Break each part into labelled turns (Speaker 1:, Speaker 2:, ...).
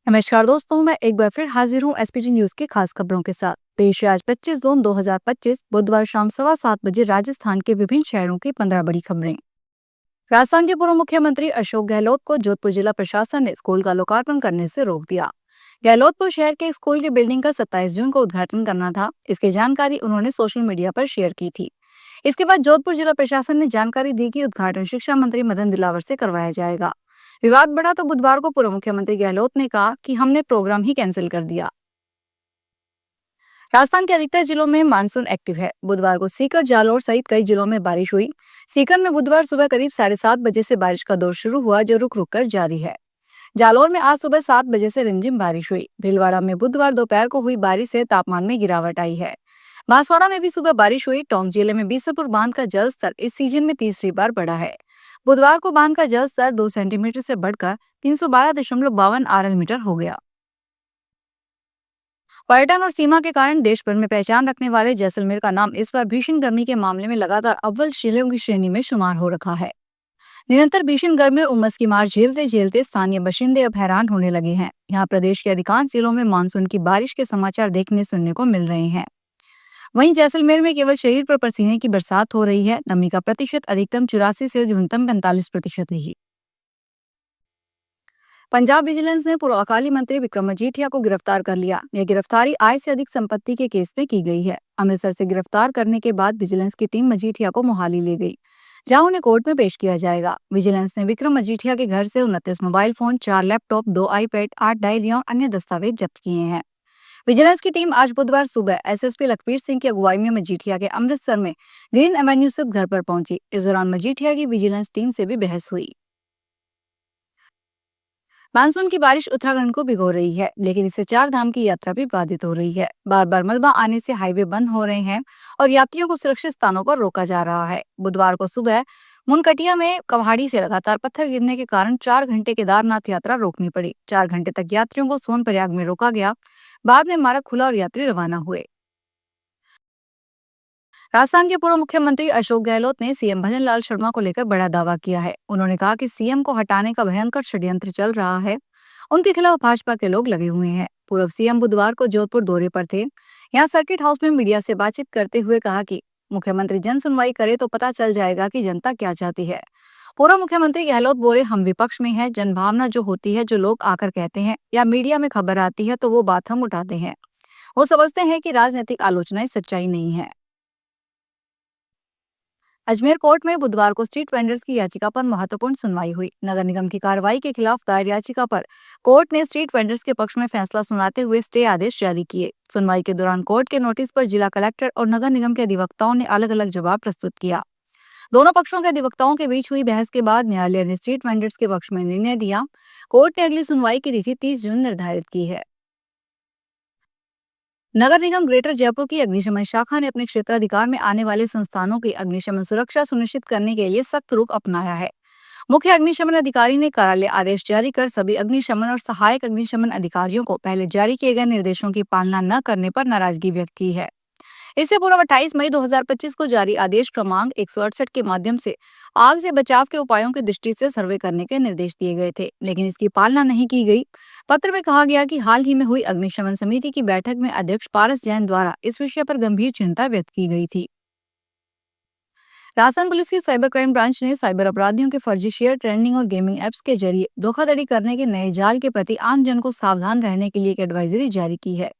Speaker 1: नमस्कार दोस्तों, मैं एक बार फिर हाजिर हूँ एसपीटी न्यूज की खास खबरों के साथ। पेश है आज 25 जून 2025 बुधवार शाम 7:15 बजे राजस्थान के विभिन्न शहरों की 15 बड़ी खबरें। राजस्थान के पूर्व मुख्यमंत्री अशोक गहलोत को जोधपुर जिला प्रशासन ने स्कूल का लोकार्पण करने से रोक दिया। गहलोत को शहर के एक स्कूल की बिल्डिंग का 27 जून को उद्घाटन करना था। इसकी जानकारी उन्होंने सोशल मीडिया पर शेयर की थी। इसके बाद जोधपुर जिला प्रशासन ने जानकारी दी कि उद्घाटन शिक्षा मंत्री मदन दिलावर से करवाया जाएगा। विवाद बढ़ा तो बुधवार को पूर्व मुख्यमंत्री गहलोत ने कहा कि हमने प्रोग्राम ही कैंसिल कर दिया। राजस्थान के अधिकतर जिलों में मानसून एक्टिव है। बुधवार को सीकर, जालौर सहित कई जिलों में बारिश हुई। सीकर में बुधवार सुबह करीब 7:30 बजे से बारिश का दौर शुरू हुआ, जो रुक रुक कर जारी है। जालौर में आज सुबह 7 बजे से रिमझिम बारिश हुई। भीलवाड़ा में बुधवार दोपहर को हुई बारिश से तापमान में गिरावट आई है। बांसवाड़ा में भी सुबह बारिश हुई। टोंक जिले में बीसलपुर बांध का जलस्तर इस सीजन में तीसरी बार बढ़ा है। बुधवार को बांध का जलस्तर 2 सेंटीमीटर से बढ़कर 312.52 आरएल मीटर हो गया। पर्यटन और सीमा के कारण देश भर में पहचान रखने वाले जैसलमेर का नाम इस बार भीषण गर्मी के मामले में लगातार अव्वल जिलों की श्रेणी में शुमार हो रखा है। निरंतर भीषण गर्मी और उमस की मार झेलते झेलते स्थानीय बाशिंदे अब हैरान होने लगे हैं। यहाँ प्रदेश के अधिकांश जिलों में मानसून की बारिश के समाचार देखने सुनने को मिल रहे हैं। वहीं जैसलमेर में केवल शरीर पर पसीने की बरसात हो रही है। नमी का प्रतिशत अधिकतम 84 से न्यूनतम 45% रही। पंजाब विजिलेंस ने पूर्व अकाली मंत्री विक्रम मजीठिया को गिरफ्तार कर लिया। यह गिरफ्तारी आय से अधिक संपत्ति के केस में की गई है। अमृतसर से गिरफ्तार करने के बाद विजिलेंस की टीम मजीठिया को मोहाली ले गई, जहां उन्हें कोर्ट में पेश किया जाएगा। विजिलेंस ने विक्रम मजीठिया के घर से 29 मोबाइल फोन, 4 लैपटॉप, 2 आईपैड, 8 डायरियां और अन्य दस्तावेज जब्त किए हैं। विजिलेंस की टीम आज बुधवार सुबह एसएसपी लखबीर सिंह की अगुवाई में मजीठिया के अमृतसर में ग्रीन एवेन्यू स्थित घर पर पहुंची। इस दौरान मजीठिया की विजिलेंस टीम से भी बहस हुई। मानसून की बारिश उत्तराखंड को भिगो रही है, लेकिन इससे चार धाम की यात्रा भी बाधित हो रही है। बार बार मलबा आने से हाईवे बंद हो रहे हैं और यात्रियों को सुरक्षित स्थानों पर रोका जा रहा है। बुधवार को सुबह मुनकटिया में कवाड़ी से लगातार पत्थर गिरने के कारण 4 घंटे केदारनाथ यात्रा रोकनी पड़ी। 4 घंटे तक यात्रियों को सोनप्रयाग में रोका गया। बाद में मार्ग खुला और यात्री रवाना हुए। राजस्थान के पूर्व मुख्यमंत्री अशोक गहलोत ने सीएम भजनलाल शर्मा को लेकर बड़ा दावा किया है। उन्होंने कहा कि सीएम को हटाने का भयंकर षड्यंत्र चल रहा है। उनके खिलाफ भाजपा के लोग लगे हुए हैं। पूर्व सीएम बुधवार को जोधपुर दौरे पर थे। यहाँ सर्किट हाउस में मीडिया से बातचीत करते हुए कहा कि मुख्यमंत्री जन सुनवाई करे तो पता चल जाएगा कि जनता क्या चाहती है। पूर्व मुख्यमंत्री गहलोत बोले, हम विपक्ष में है। जनभावना जो होती है, जो लोग आकर कहते हैं या मीडिया में खबर आती है, तो वो बात हम उठाते हैं। वो समझते हैं कि राजनीतिक आलोचनाएं सच्चाई नहीं है। अजमेर कोर्ट में बुधवार को स्ट्रीट वेंडर्स की याचिका पर महत्वपूर्ण सुनवाई हुई। नगर निगम की कार्रवाई के खिलाफ दायर याचिका पर कोर्ट ने स्ट्रीट वेंडर्स के पक्ष में फैसला सुनाते हुए स्टे आदेश जारी किए। सुनवाई के दौरान कोर्ट के नोटिस पर जिला कलेक्टर और नगर निगम के अधिवक्ताओं ने अलग अलग जवाब प्रस्तुत किया। दोनों पक्षों के अधिवक्ताओं के बीच हुई बहस के बाद न्यायालय ने स्ट्रीट वेंडर्स के पक्ष में निर्णय दिया। कोर्ट ने अगली सुनवाई की तिथि 30 जून निर्धारित की है। नगर निगम ग्रेटर जयपुर की अग्निशमन शाखा ने अपने क्षेत्राधिकार में आने वाले संस्थानों की अग्निशमन सुरक्षा सुनिश्चित करने के लिए सख्त रुख अपनाया है। मुख्य अग्निशमन अधिकारी ने कार्यालय आदेश जारी कर सभी अग्निशमन और सहायक अग्निशमन अधिकारियों को पहले जारी किए गए निर्देशों की पालना न करने पर नाराजगी व्यक्त की है। इससे पूर्व 28 मई 2025 को जारी आदेश क्रमांक 168 के माध्यम से आग से बचाव के उपायों की दृष्टि से सर्वे करने के निर्देश दिए गए थे, लेकिन इसकी पालना नहीं की गई। पत्र में कहा गया कि हाल ही में हुई अग्निशमन समिति की बैठक में अध्यक्ष पारस जैन द्वारा इस विषय पर गंभीर चिंता व्यक्त की गई थी। राजस्थान पुलिस की साइबर क्राइम ब्रांच ने साइबर अपराधियों के फर्जी शेयर, ट्रेंडिंग और गेमिंग एप्स के जरिए धोखाधड़ी करने के नए जाल के प्रति आम जन को सावधान रहने के लिए एक एडवाइजरी जारी की है।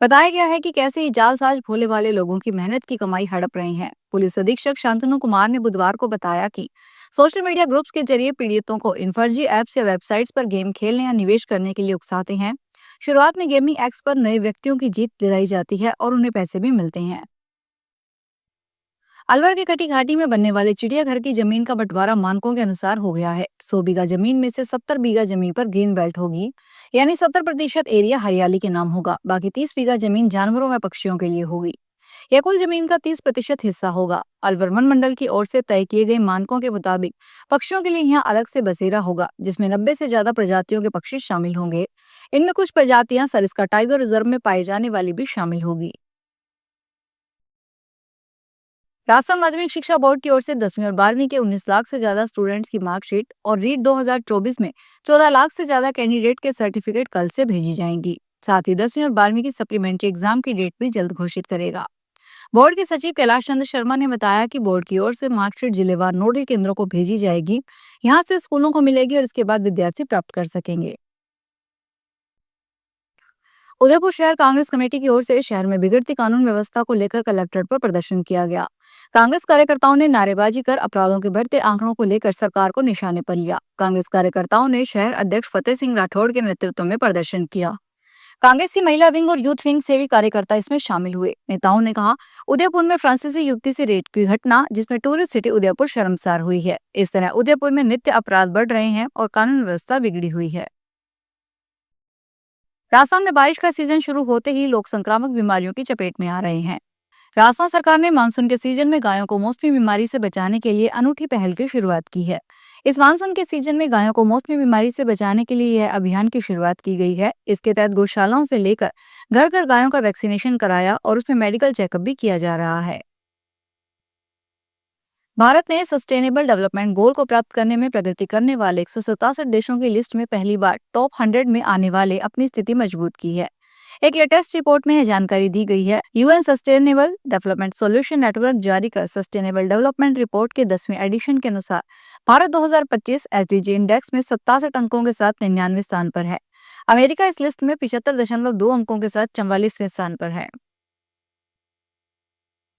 Speaker 1: बताया गया है कि कैसे ये जालसाज भोले वाले लोगों की मेहनत की कमाई हड़प रहे हैं। पुलिस अधीक्षक शांतनु कुमार ने बुधवार को बताया कि सोशल मीडिया ग्रुप्स के जरिए पीड़ितों को इन फर्जी ऐप्स या वेबसाइट्स पर गेम खेलने या निवेश करने के लिए उकसाते हैं। शुरुआत में गेमिंग एप्स पर नए व्यक्तियों की जीत दिलाई जाती है और उन्हें पैसे भी मिलते हैं। अलवर के कटी घाटी में बनने वाले चिड़ियाघर की जमीन का बंटवारा मानकों के अनुसार हो गया है। 100 बीघा जमीन में से 70 बीघा जमीन पर ग्रीन बेल्ट होगी, यानी 70% एरिया हरियाली के नाम होगा। बाकी 30 बीघा जमीन जानवरों व पक्षियों के लिए होगी। यह कुल जमीन का 30% हिस्सा होगा। अलवर वन मंडल की ओर से तय किए गए मानकों के मुताबिक पक्षियों के लिए यहाँ अलग से बसेरा होगा, जिसमें 90 से ज्यादा प्रजातियों के पक्षी शामिल होंगे। इनमें कुछ प्रजातियां सरिस्का टाइगर रिजर्व में पाई जाने वाली भी शामिल होगी। राजस्थान माध्यमिक शिक्षा बोर्ड की ओर से 10वीं और 12वीं के 19 लाख से ज्यादा स्टूडेंट्स की मार्कशीट और रीट 2024 में 14 लाख से ज्यादा कैंडिडेट के सर्टिफिकेट कल से भेजी जाएंगी। साथ ही 10वीं और 12वीं की सप्लीमेंट्री एग्जाम की डेट भी जल्द घोषित करेगा। बोर्ड के सचिव कैलाश चंद्र शर्मा ने बताया कि बोर्ड की ओर से मार्कशीट जिलेवार नोडल केंद्रों को भेजी जाएगी। यहाँ से स्कूलों को मिलेगी और इसके बाद विद्यार्थी प्राप्त कर सकेंगे। उदयपुर शहर कांग्रेस कमेटी की ओर से शहर में बिगड़ती कानून व्यवस्था को लेकर कलेक्ट्रेट पर प्रदर्शन किया गया। कांग्रेस कार्यकर्ताओं ने नारेबाजी कर अपराधों के बढ़ते आंकड़ों को लेकर सरकार को निशाने पर लिया। कांग्रेस कार्यकर्ताओं ने शहर अध्यक्ष फतेह सिंह राठौड़ के नेतृत्व में प्रदर्शन किया। कांग्रेस की महिला विंग और यूथ विंग से भी कार्यकर्ता इसमें शामिल हुए। नेताओं ने कहा, उदयपुर में फ्रांसीसी युवती से रेप की घटना, जिसमें टूरिस्ट सिटी उदयपुर शर्मसार हुई है। इस तरह उदयपुर में नित्य अपराध बढ़ रहे हैं और कानून व्यवस्था बिगड़ी हुई है। राजस्थान में बारिश का सीजन शुरू होते ही लोग संक्रामक बीमारियों की चपेट में आ रहे हैं। राजस्थान सरकार ने मानसून के सीजन में गायों को मौसमी बीमारी से बचाने के लिए अनूठी पहल की शुरुआत की है। इस मानसून के सीजन में गायों को मौसमी बीमारी से बचाने के लिए यह अभियान की शुरुआत की गई है। इसके तहत गौशालाओं से लेकर घर घर गायों का वैक्सीनेशन कराया और उसमें मेडिकल चेकअप भी किया जा रहा है। भारत ने सस्टेनेबल डेवलपमेंट गोल को प्राप्त करने में प्रगति करने वाले 167 देशों की लिस्ट में पहली बार टॉप 100 में आने वाले अपनी स्थिति मजबूत की है। एक लेटेस्ट रिपोर्ट में यह जानकारी दी गई है। UN sustainable development solution network जारी कर सस्टेनेबल डेवलपमेंट रिपोर्ट के 10वें एडिशन के अनुसार भारत 2025 एसडीजी इंडेक्स में 67 अंकों के साथ 99वें स्थान पर है। अमेरिका इस लिस्ट में 75.2 अंकों के साथ 44वें स्थान पर है।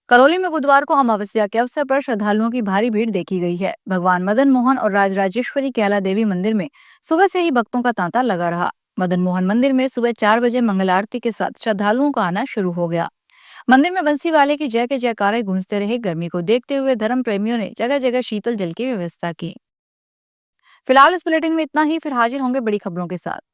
Speaker 1: करौली में बुधवार को अमावस्या के अवसर पर श्रद्धालुओं की भारी भीड़ देखी गई है। भगवान मदन मोहन और राजराजेश्वरी कैला देवी मंदिर में सुबह से ही भक्तों का तांता लगा रहा। मदन मोहन मंदिर में सुबह 4 बजे मंगल आरती के साथ श्रद्धालुओं का आना शुरू हो गया। मंदिर में बंसी वाले की जय के जयकारे गूंजते रहे। गर्मी को देखते हुए धर्म प्रेमियों ने जगह जगह शीतल जल की व्यवस्था की। फिलहाल इस बुलेटिन में इतना ही, फिर हाजिर होंगे बड़ी खबरों के साथ।